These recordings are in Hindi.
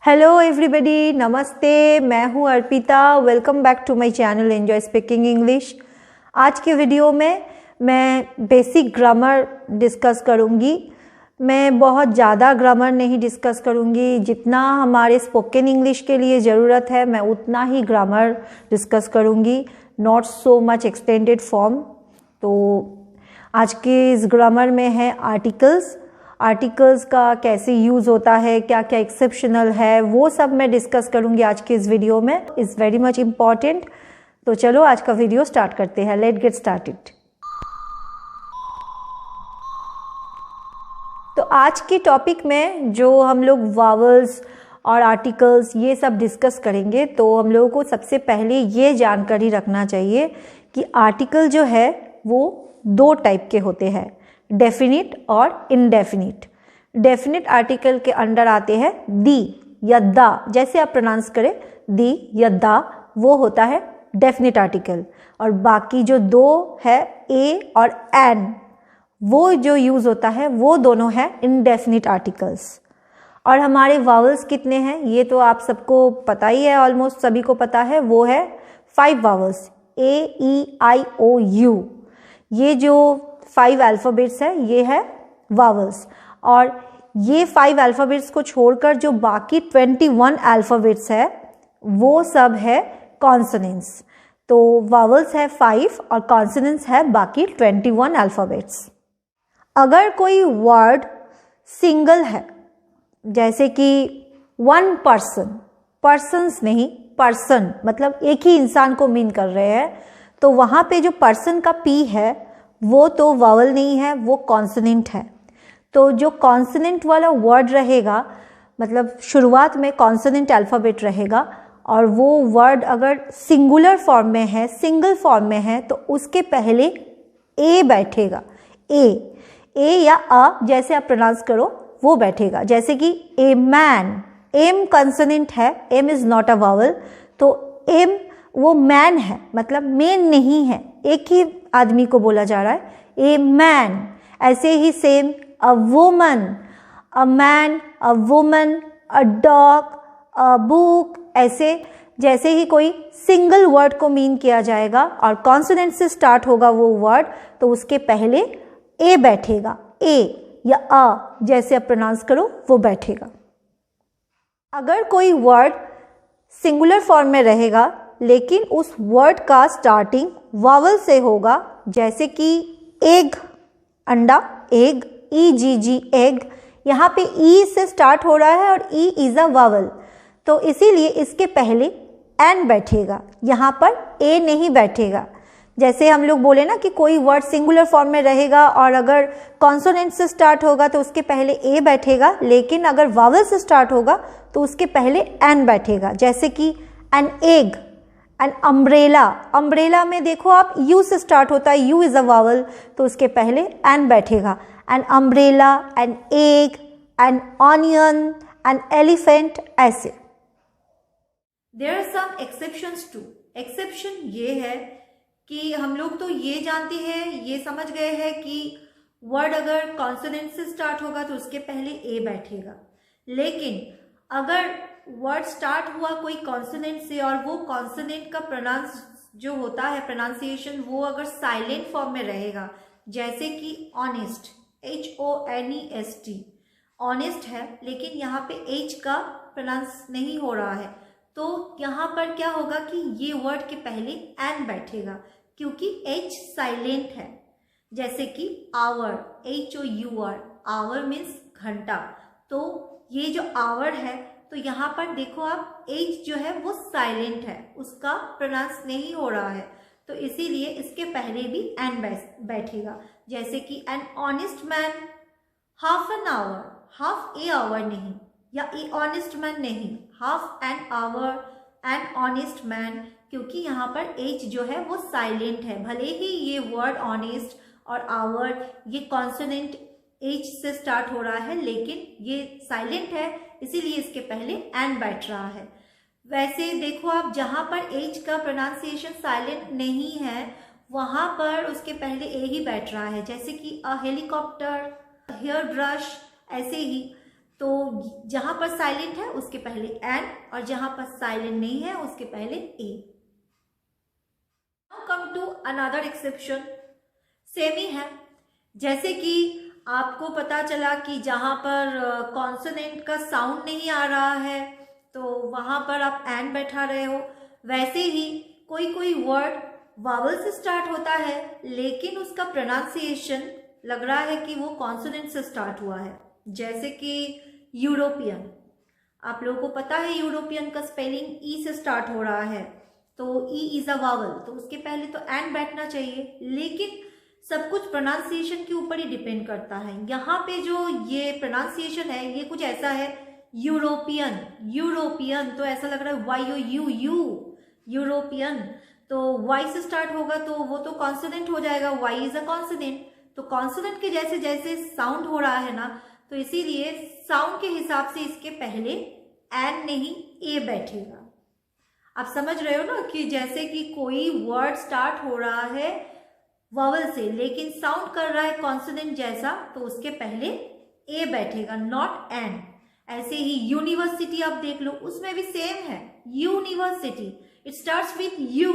हेलो एवरीबॉडी, नमस्ते। मैं हूँ Arpita. Welcome back to my channel enjoy speaking English. आज के वीडियो में मैं बेसिक ग्रामर डिस्कस करूँगी। मैं बहुत ज़्यादा ग्रामर नहीं डिस्कस करूँगी, जितना हमारे स्पोकन इंग्लिश के लिए ज़रूरत है मैं उतना ही ग्रामर डिस्कस करूँगी, not so much extended form. तो आज के इस ग्रामर में है आर्टिकल्स का कैसे यूज़ होता है, क्या क्या एक्सेप्शनल है, वो सब मैं डिस्कस करूंगी आज के इस वीडियो में। Is very much important. तो चलो आज का वीडियो स्टार्ट करते हैं। Let get started. तो आज के टॉपिक में जो हम लोग वावल्स और आर्टिकल्स ये सब डिस्कस करेंगे, तो हम लोगों को सबसे पहले ये जानकारी रखना चाहिए कि आर्टिकल जो है वो दो टाइप के होते हैं, डेफिनिट और इनडेफिनिट। डेफिनिट आर्टिकल के अंडर आते हैं दी या दा, जैसे आप प्रोनाउंस करें दी या दा, वो होता है डेफिनिट आर्टिकल। और बाकी जो दो है ए और एन, वो जो यूज होता है वो दोनों है इनडेफिनिट आर्टिकल्स। और हमारे वावल्स कितने हैं ये तो आप सबको पता ही है, ऑलमोस्ट सभी को पता है। वो है 5 वावल्स, AEIOU। ये जो 5 अल्फ़ाबेट्स है ये है वावल्स। और ये 5 अल्फ़ाबेट्स को छोड़कर जो बाकी 21 अल्फ़ाबेट्स है वो सब है कॉन्सोनेंट्स। तो वावल्स है 5 और कॉन्सोनेंट्स है बाकी 21 अल्फ़ाबेट्स। अगर कोई वर्ड सिंगल है, जैसे कि वन पर्सन, पर्सन्स नहीं पर्सन, मतलब एक ही इंसान को मीन कर रहे हैं, तो वहाँ पे जो पर्सन का पी है वो तो वावल नहीं है, वो कॉन्सोनेंट है। तो जो कॉन्सोनेंट वाला वर्ड रहेगा, मतलब शुरुआत में कॉन्सोनेंट अल्फ़ाबेट रहेगा, और वो वर्ड अगर सिंगुलर फॉर्म में है, सिंगल फॉर्म में है, तो उसके पहले ए बैठेगा। ए या अ जैसे आप प्रोनाउंस करो वो बैठेगा। जैसे कि ए मैन, एम कंसोनेंट है, M is not a vowel, तो एम वो मैन है, मतलब मेन नहीं है, एक ही आदमी को बोला जा रहा है, ए मैन। ऐसे ही same a woman, a man, a woman, a dog, a book. ऐसे जैसे ही कोई सिंगल वर्ड को मीन किया जाएगा और कॉन्सोनेंट से स्टार्ट होगा वो वर्ड, तो उसके पहले ए बैठेगा, ए या अ जैसे आप प्रोनाउंस करो वो बैठेगा। अगर कोई वर्ड सिंगुलर फॉर्म में रहेगा लेकिन उस वर्ड का स्टार्टिंग वावल से होगा, जैसे कि एग, अंडा, एग, EGG एग, यहाँ पे ई से स्टार्ट हो रहा है और ई इज अ वावल, तो इसीलिए इसके पहले एन बैठेगा, यहाँ पर ए नहीं बैठेगा। जैसे हम लोग बोले ना कि कोई वर्ड सिंगुलर फॉर्म में रहेगा और अगर कॉन्सोनेंट से स्टार्ट होगा तो उसके पहले ए बैठेगा, लेकिन अगर वावल से स्टार्ट होगा तो उसके पहले एन बैठेगा। जैसे कि N egg, an umbrella, umbrella में देखो आप यू से स्टार्ट होता है, यू इज अ वावल, तो उसके पहले एन बैठेगा। An umbrella, an egg, an onion, an elephant, ऐसे। There are some exceptions too. Exception ये है कि हम लोग तो ये जानते हैं, ये समझ गए हैं कि वर्ड अगर कॉन्सोनेंट से स्टार्ट होगा तो उसके पहले ए बैठेगा, लेकिन अगर वर्ड स्टार्ट हुआ कोई कॉन्सोनेंट से और वो कॉन्सोनेंट का प्रोनाउंस जो होता है, प्रोनाउंसिएशन, वो अगर साइलेंट फॉर्म में रहेगा, जैसे कि ऑनेस्ट, HONEST, ऑनेस्ट है, लेकिन यहाँ पे एच का प्रोनाउंस नहीं हो रहा है, तो यहाँ पर क्या होगा कि ये वर्ड के पहले एन बैठेगा क्योंकि एच साइलेंट है। जैसे कि आवर, HOUR, आवर मीन्स घंटा, तो ये जो आवर है तो यहाँ पर देखो आप एच जो है वो साइलेंट है, उसका प्रोनाउंस नहीं हो रहा है, तो इसीलिए इसके पहले भी एन बैठेगा। जैसे कि an honest man, half an hour, half a hour नहीं, या ए ऑनेस्ट मैन नहीं, half an hour, an honest man, क्योंकि यहाँ पर एच जो है वो साइलेंट है। भले ही ये वर्ड ऑनेस्ट और आवर ये कॉन्सोनेंट एच से स्टार्ट हो रहा है, लेकिन ये साइलेंट है, इसीलिए इसके पहले एन बैठ रहा है। वैसे देखो आप, जहाँ पर एच का प्रोनाउंसिएशन साइलेंट नहीं है वहाँ पर उसके पहले ए ही बैठ रहा है। जैसे कि अ हेलीकॉप्टर, हेयर ब्रश, ऐसे ही तो जहां पर साइलेंट है उसके पहले एन, और जहां पर साइलेंट नहीं है उसके पहले a. Now come to another exception, same ही है। जैसे कि आपको पता चला कि जहां पर कॉन्सोनेंट का साउंड नहीं आ रहा है तो वहां पर आप एन बैठा रहे हो। वैसे ही कोई कोई वर्ड वावल से स्टार्ट होता है लेकिन उसका प्रोनाउंसिएशन लग रहा है कि वो कॉन्सोनेंट से स्टार्ट हुआ है। जैसे कि यूरोपियन, आप लोगों को पता है यूरोपियन का स्पेलिंग ई से स्टार्ट हो रहा है, तो ई इज अ वावल, तो उसके पहले तो एन बैठना चाहिए। लेकिन सब कुछ प्रोनाउंसिएशन के ऊपर ही डिपेंड करता है। यहाँ पे जो ये प्रोनाउंसिएशन है ये कुछ ऐसा है, यूरोपियन, यूरोपियन तो ऐसा लग रहा है Y O U, U European, तो वाई से स्टार्ट होगा तो वो तो कॉन्सोनेंट हो जाएगा, वाई इज अ कॉन्सोनेंट। तो कॉन्सोनेंट के जैसे जैसे साउंड हो रहा है ना, तो इसीलिए साउंड के हिसाब से इसके पहले एन नहीं ए बैठेगा। आप समझ रहे हो ना कि जैसे कि कोई वर्ड स्टार्ट हो रहा है वावल से लेकिन साउंड कर रहा है कॉन्सोनेंट जैसा, तो उसके पहले ए बैठेगा, नॉट एन। ऐसे ही यूनिवर्सिटी आप देख लो, उसमें भी सेम है, university it starts with you,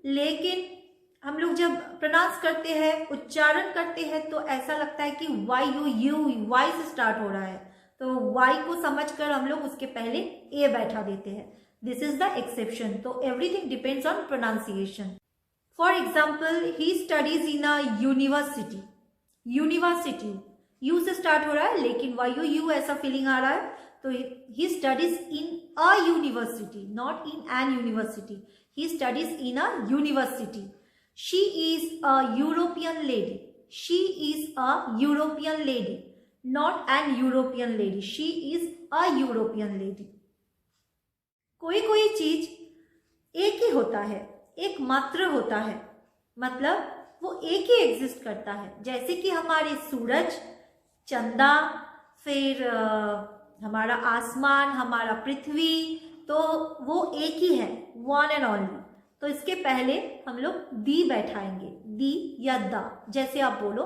लेकिन हम लोग जब प्रोनाउंस करते हैं, उच्चारण करते हैं, तो ऐसा लगता है कि वाई यू, यू वाई से स्टार्ट हो रहा है, तो वाई को समझकर हम लोग उसके पहले ए बैठा देते हैं। This is the exception. तो everything depends on pronunciation. For example, he studies in a university, university U से स्टार्ट हो रहा है लेकिन वाई यू यू ऐसा फीलिंग आ रहा है, तो he studies in a university, not in an university, he studies in a university. She is a European lady, she is a European lady, not an European lady, she is a European lady. कोई कोई चीज एक ही होता है, एक मात्र होता है, मतलब वो एक ही एग्जिस्ट करता है। जैसे कि हमारे सूरज, चंदा, फिर हमारा आसमान, हमारा पृथ्वी, तो वो एक ही है, वन एंड ओनली। तो इसके पहले हम लोग दी बैठाएंगे, दी या द, जैसे आप बोलो।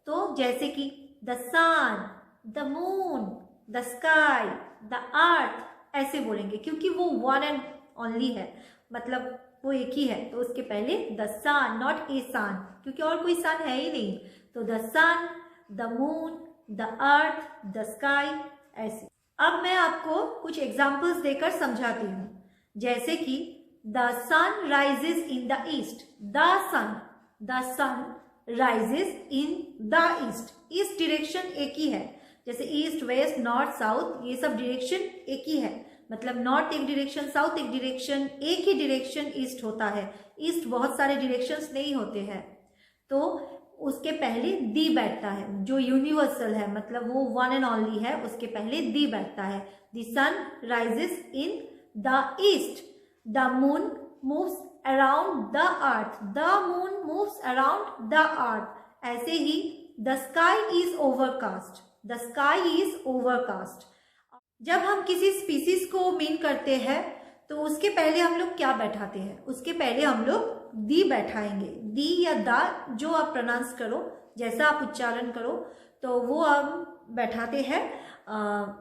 तो जैसे कि the sun, the moon, the sky, the earth, ऐसे बोलेंगे क्योंकि वो वन एंड ओनली है, मतलब वो एक ही है। तो उसके पहले द सन, नॉट ए सन, क्योंकि और कोई सन है ही नहीं। तो the sun, the moon, the earth, the sky, ऐसे। अब मैं आपको कुछ एग्जाम्पल्स देकर समझाती हूँ। जैसे कि the sun rises in the east, the sun rises in the east. East direction एक ही है, जैसे ईस्ट, वेस्ट, नॉर्थ, साउथ, ये सब डायरेक्शन एक ही है। मतलब नॉर्थ एक डायरेक्शन, साउथ एक डायरेक्शन, एक ही डायरेक्शन ईस्ट होता है। ईस्ट बहुत सारे डायरेक्शंस नहीं होते हैं। तो उसके पहले दी बैठता है, जो यूनिवर्सल है, मतलब वो वन एंड ओनली है, उसके पहले दी बैठता है। The sun rises in the east, the moon moves around the earth, the moon moves around the earth. ऐसे ही the sky is overcast, the sky is overcast. जब हम किसी स्पीसीज को मीन करते हैं तो उसके पहले हम लोग क्या बैठाते हैं, उसके पहले हम लोग दी बैठाएंगे। दी या दा, जो आप प्रोनाउंस करो, जैसा आप उच्चारण करो, तो वो हम बैठाते हैं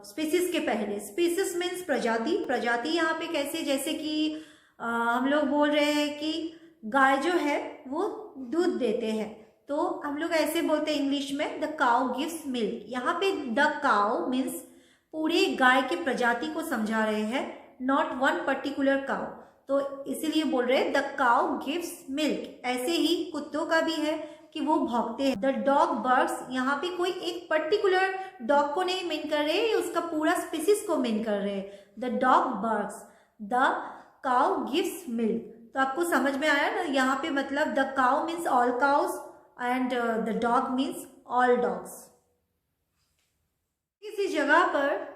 स्पीसीज के पहले। स्पीसीज मीन्स प्रजाति। प्रजाति यहाँ पे कैसे, जैसे कि हम लोग बोल रहे हैं कि गाय जो है वो दूध देते हैं, तो हम लोग ऐसे बोलते हैं इंग्लिश में द काउ गिव्स मिल्क। यहाँ पे द काउ मीन्स पूरे गाय के प्रजाति को समझा रहे हैं, नॉट वन पर्टिकुलर काउ, तो इसीलिए बोल रहे हैं द काउ गिव्स मिल्क। ऐसे ही कुत्तों का भी है कि वो भौंकते हैं, द डॉग बर्क्स। यहाँ पे कोई एक पर्टिकुलर डॉग को नहीं मीन कर रहे, उसका पूरा स्पीसीज को मीन कर रहे हैं। The dog barks, the cow gives milk. तो आपको समझ में आया ना, यहाँ पे मतलब the cow means all cows and the dog means all dogs. किसी जगह पर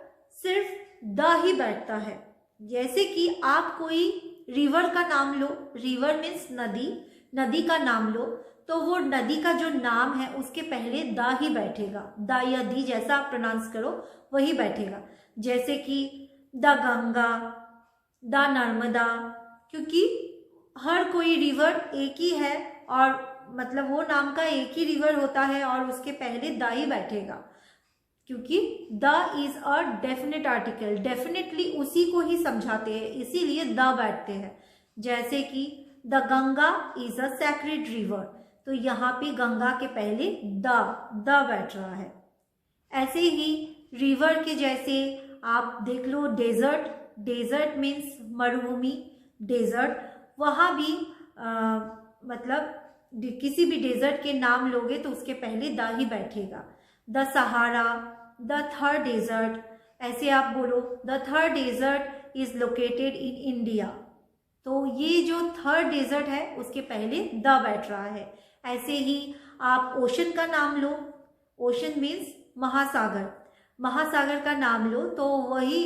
सिर्फ द ही बैठता है, जैसे कि आप कोई रिवर का नाम लो, रिवर मीन्स नदी, नदी का नाम लो, तो वो नदी का जो नाम है उसके पहले द ही बैठेगा, द या दी, जैसा आप प्रोनाउंस करो वही बैठेगा। जैसे कि द गंगा, द नर्मदा, क्योंकि हर कोई रिवर एक ही है और मतलब वो नाम का एक ही रिवर होता है और उसके पहले द ही बैठेगा। क्योंकि the is a definite article, definitely उसी को ही समझाते हैं, इसीलिए द बैठते हैं। जैसे कि the Ganga is a sacred river, तो यहाँ पे गंगा के पहले द बैठ रहा है। ऐसे ही रिवर के जैसे आप देख लो डेजर्ट, डेजर्ट मीन्स मरुभूमि, डेजर्ट, वहाँ भी मतलब किसी भी डेजर्ट के नाम लोगे तो उसके पहले द ही बैठेगा। The Sahara, the third desert, ऐसे आप बोलो the third desert is located in India, तो ये जो थर्ड डेजर्ट है उसके पहले द बैठ रहा है। ऐसे ही आप ओशन का नाम लो, ओशन मीन्स महासागर, महासागर का नाम लो तो वही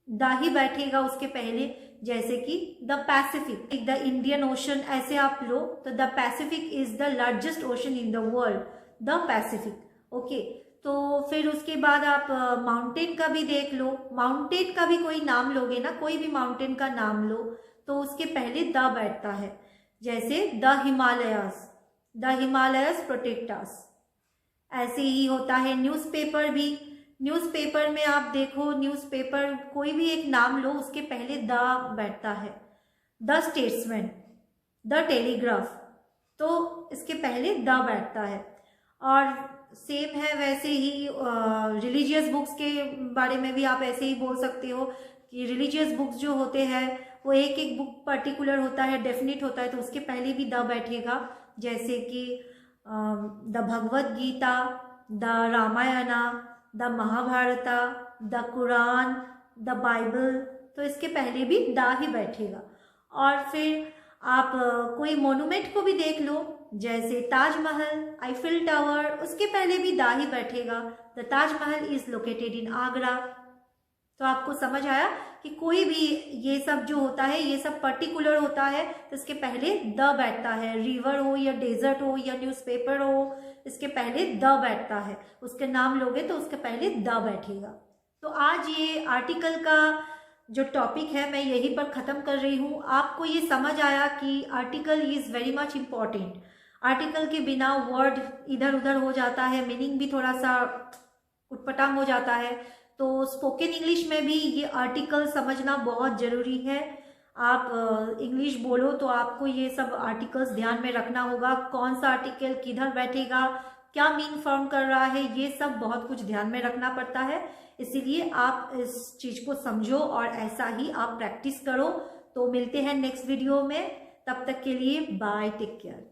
द ही बैठेगा उसके पहले। जैसे कि the Pacific, the Indian ocean, ऐसे आप लो तो the Pacific is the largest ocean in the world, the Pacific. Okay, तो फिर उसके बाद आप माउंटेन का भी देख लो, माउंटेन का भी कोई नाम लोगे ना, कोई भी माउंटेन का नाम लो तो उसके पहले द बैठता है। जैसे the Himalayas, the Himalayas protect us. ऐसे ही होता है न्यूज़पेपर भी, न्यूज़पेपर में आप देखो, न्यूज़पेपर कोई भी एक नाम लो उसके पहले द बैठता है। द स्टेट्समैन, द टेलीग्राफ, तो इसके पहले द बैठता है। और सेम है वैसे ही रिलीजियस बुक्स के बारे में भी आप ऐसे ही बोल सकते हो कि रिलीजियस बुक्स जो होते हैं वो एक एक बुक पर्टिकुलर होता है, डेफिनेट होता है, तो उसके पहले भी द बैठेगा। जैसे कि the Bhagavad Gita, the Ramayana, the Mahabharata, the Quran, the Bible, तो इसके पहले भी द ही बैठेगा। और फिर आप कोई मोनूमेंट को भी देख लो, जैसे ताजमहल, आईफिल टावर, उसके पहले भी द ही बैठेगा। द ताजमहल इज लोकेटेड इन आगरा। तो आपको समझ आया कि कोई भी ये सब जो होता है ये सब पर्टिकुलर होता है तो इसके पहले द बैठता है। रिवर हो या डेजर्ट हो या न्यूज़पेपर हो, इसके पहले द बैठता है। उसके नाम लोगे तो उसके पहले द बैठेगा। तो आज ये आर्टिकल का जो टॉपिक है मैं यहीं पर ख़त्म कर रही हूँ। आपको ये समझ आया कि article is very much important. Article के बिना वर्ड इधर उधर हो जाता है, मीनिंग भी थोड़ा सा उटपटांग हो जाता है। तो स्पोकन इंग्लिश में भी ये आर्टिकल समझना बहुत ज़रूरी है। आप इंग्लिश बोलो तो आपको ये सब आर्टिकल्स ध्यान में रखना होगा, कौन सा आर्टिकल किधर बैठेगा, क्या मीन फॉर्म कर रहा है, ये सब बहुत कुछ ध्यान में रखना पड़ता है। इसीलिए आप इस चीज़ को समझो और ऐसा ही आप प्रैक्टिस करो। तो मिलते हैं नेक्स्ट वीडियो में, तब तक के लिए बाय, टेक केयर।